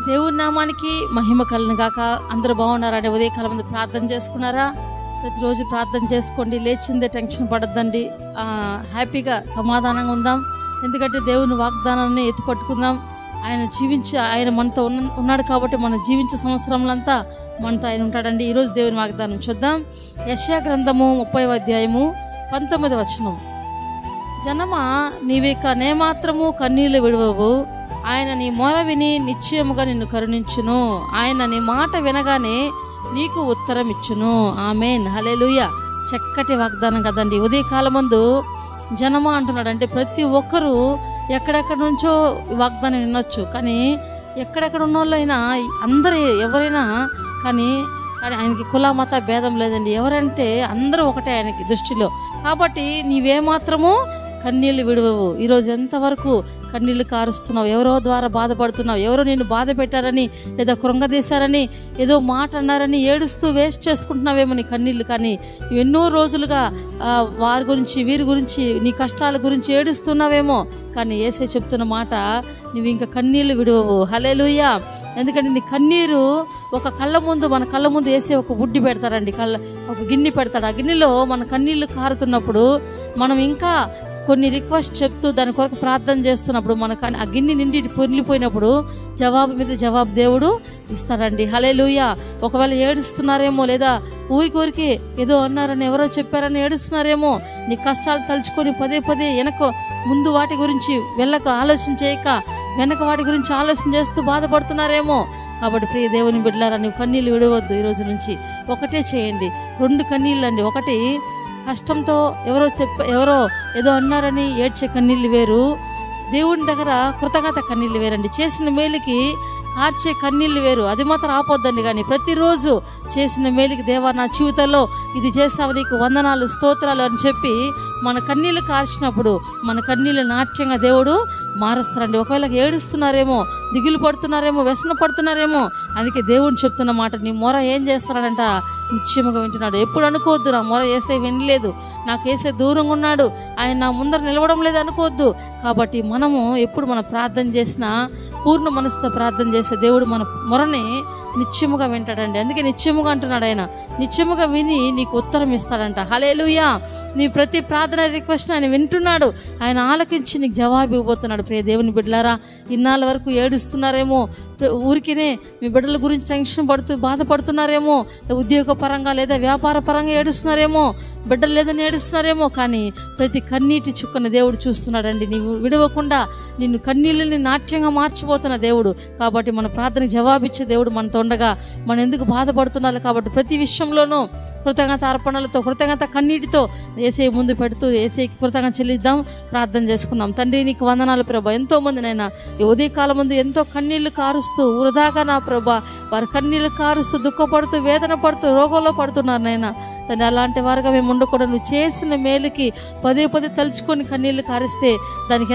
దేవుని నామానికి మహిమ కలుగును గాక. అందరూ బాగున్నారా? ఉదయకాలం ముందు ప్రార్థన చేసుకున్నారా? ప్రతిరోజు ప్రార్థన చేసుకోండి. లేచిందే టెన్షన్ పడద్దండి. హ్యాపీగా సమాధానంగా ఉందాం. ఎందుకంటే దేవుని వాగ్దానాన్ని ఎత్తుపట్టుకుందాం. ఆయన మనతో ఉన్నాడు కాబట్టి మన జీవించే సంవత్సరంలంతా మనతో ఆయన ఉంటాడండి. ఈరోజు దేవుని వాగ్దానం చూద్దాం. యెషయా గ్రంథము 30వ అధ్యాయము 19వ వచనం. జనమా, నీవిక నేమాత్రము కన్నీళ్లు విడువవు. ఆయన నీ మొర విని నిశ్చయముగా నిన్ను కరుణించును. ఆయన నీ మాట వినగానే నీకు ఉత్తరం ఇచ్చును. ఆమేన్, హల్లెలూయా. చక్కటి వాగ్దానం కదండి. ఉదయకాలం ముందు జనమా అంటున్నాడు. అంటే ప్రతి ఒక్కరూ ఎక్కడెక్కడ నుంచో వాగ్దానం వినొచ్చు, కానీ ఎక్కడెక్కడ ఉన్న వాళ్ళైనా అందరూ ఎవరైనా కానీ ఆయనకి కుల మత భేదం లేదండి. ఎవరంటే అందరూ ఒకటే ఆయనకి దృష్టిలో. కాబట్టి నీవేమాత్రము కన్నీళ్ళు విడవవు. ఈరోజు ఎంతవరకు కన్నీళ్ళు కారుస్తున్నావు? ఎవరో ద్వారా బాధపడుతున్నావు. ఎవరో నిన్ను బాధ పెట్టారని లేదా కృంగదీశారని ఏదో మాట అన్నారని ఏడుస్తూ వేస్ట్ చేసుకుంటున్నావేమో నీ కన్నీళ్ళు. కానీ ఎన్నో రోజులుగా వారి గురించి వీరి గురించి నీ కష్టాల గురించి ఏడుస్తున్నావేమో. కానీ యేసయ్య చెప్తున్న మాట, నువ్వు ఇంకా కన్నీళ్ళు విడవవు. హల్లెలూయా. ఎందుకంటే నీ కన్నీరు మన కళ్ళ ముందు వేసే ఒక బుడ్డి పెడతారండి, ఒక గిన్నె పెడతాడు. ఆ గిన్నెలో మన కన్నీళ్ళు కారుతున్నప్పుడు మనం ఇంకా కొన్ని రిక్వెస్ట్ చెప్తూ దాని కొరకు ప్రార్థన చేస్తున్నప్పుడు ఆ గిన్నె నిండి పొర్లిపోయినప్పుడు జవాబు మీద జవాబు దేవుడు ఇస్తాడండి. హల్లెలూయా. ఒకవేళ ఏడుస్తున్నారేమో, లేదా ఊరికి ఏదో అన్నారని ఎవరో చెప్పారని ఏడుస్తున్నారేమో. నీ కష్టాలు తలుచుకొని పదే పదే ముందు వాటి గురించి ఆలోచన చేయక వెనక వాటి గురించి ఆలోచన చేస్తూ బాధపడుతున్నారేమో. కాబట్టి ప్రియ దేవుని బిడ్డలారా, నువ్వు కన్నీళ్ళు విడవద్దు. ఈరోజు నుంచి ఒకటే చేయండి. 2 కన్నీళ్ళు అండి. ఒకటి కష్టంతో ఎవరో ఏదో అన్నారని ఏడ్చే కన్నీళ్ళు వేరు, దేవుని దగ్గర కృతజ్ఞత కన్నీళ్ళు వేరండి. చేసిన మేలుకి కార్చే కన్నీళ్ళు వేరు. అది మాత్రం ఆపొద్దండి. కానీ ప్రతిరోజు చేసిన మేలుకి, దేవా నా జీవితంలో ఇది చేసావు, నీకు వందనాలు స్తోత్రాలు అని చెప్పి మన కన్నీళ్ళు కార్చినప్పుడు మన కన్నీళ్ళు నాట్యంగా దేవుడు మారుస్తారండి. ఒకవేళ ఏడుస్తున్నారేమో, దిగులు పడుతున్నారేమో, వ్యసన పడుతున్నారేమో. అందుకే దేవుని చెప్తున్న మాట, నీ మొర ఏం చేస్తాడంట? నిశ్చయముగా వింటున్నాడు. ఎప్పుడు అనుకోవద్దు నా మొర యేసయ్య వినలేదు, నాకు యేసయ్య దూరంగా ఉన్నాడు, ఆయన నా ముందర నిలవడం లేదు అనుకోవద్దు. కాబట్టి మనము ఎప్పుడు మన ప్రార్థన చేసినా పూర్ణ మనసుతో ప్రార్థన చేసే దేవుడు మన మొరని నిశ్చయముగా వింటాడండి. అందుకే నిశ్చయముగా అంటున్నాడు ఆయన. నిశ్చయముగా విని నీకు ఉత్తరం ఇస్తాడంట. హల్లెలూయా. నీ ప్రతి ప్రార్థన రిక్వెస్ట్ ఆయన వింటున్నాడు. ఆయన ఆలకించి నీకు జవాబు ఇవ్వబోతున్నాడు. ప్రియ దేవుని బిడ్డలారా, ఇన్నాళ్ళ వరకు ఏడుస్తున్నారేమో, ఊరికినే మీ బిడ్డల గురించి టెన్షన్ పడుతూ బాధపడుతున్నారేమో, ఉద్యోగ పరంగా లేదా వ్యాపార పరంగా ఏడుస్తున్నారేమో, బిడ్డలు లేదని ఏడుస్తున్నారేమో. కానీ ప్రతి కన్నీటి చుక్కను దేవుడు చూస్తున్నాడండి. నీవు విడవకుండా నిన్ను కన్నీళ్ళని నాట్యంగా మార్చిపోతున్న దేవుడు. కాబట్టి మన ప్రార్థనకు జవాబిచ్చే దేవుడు మనతో ఉండగా మనం ఎందుకు బాధపడుతున్నారు? కాబట్టి ప్రతి విషయంలోనూ కృతజ్ఞత అర్పణలతో, కృతజ్ఞత కన్నీటితో యేసయ్య ముందు పెడుతూ యేసయ్యకి కృతజ్ఞత చెల్లిద్దాం, ప్రార్థన చేసుకుందాం. తండ్రి, నీకు వందనాలు ప్రభా. ఎంతోమంది నైనా ఈ ఉదయకాలం ముందు ఎంతో కన్నీళ్లు కారుస్తూ వృధాగా నా ప్రభా వారు కన్నీళ్లు కారుస్తూ దుఃఖపడుతూ వేదన పడుతూ రోగంలో పడుతున్నారు నైనా. తండ్రి, అలాంటి వారుగా మేము ఉండకూడదు. నువ్వు చేసిన మేలుకి పదే పదే తలుచుకొని కన్నీళ్లు కారిస్తే దానికి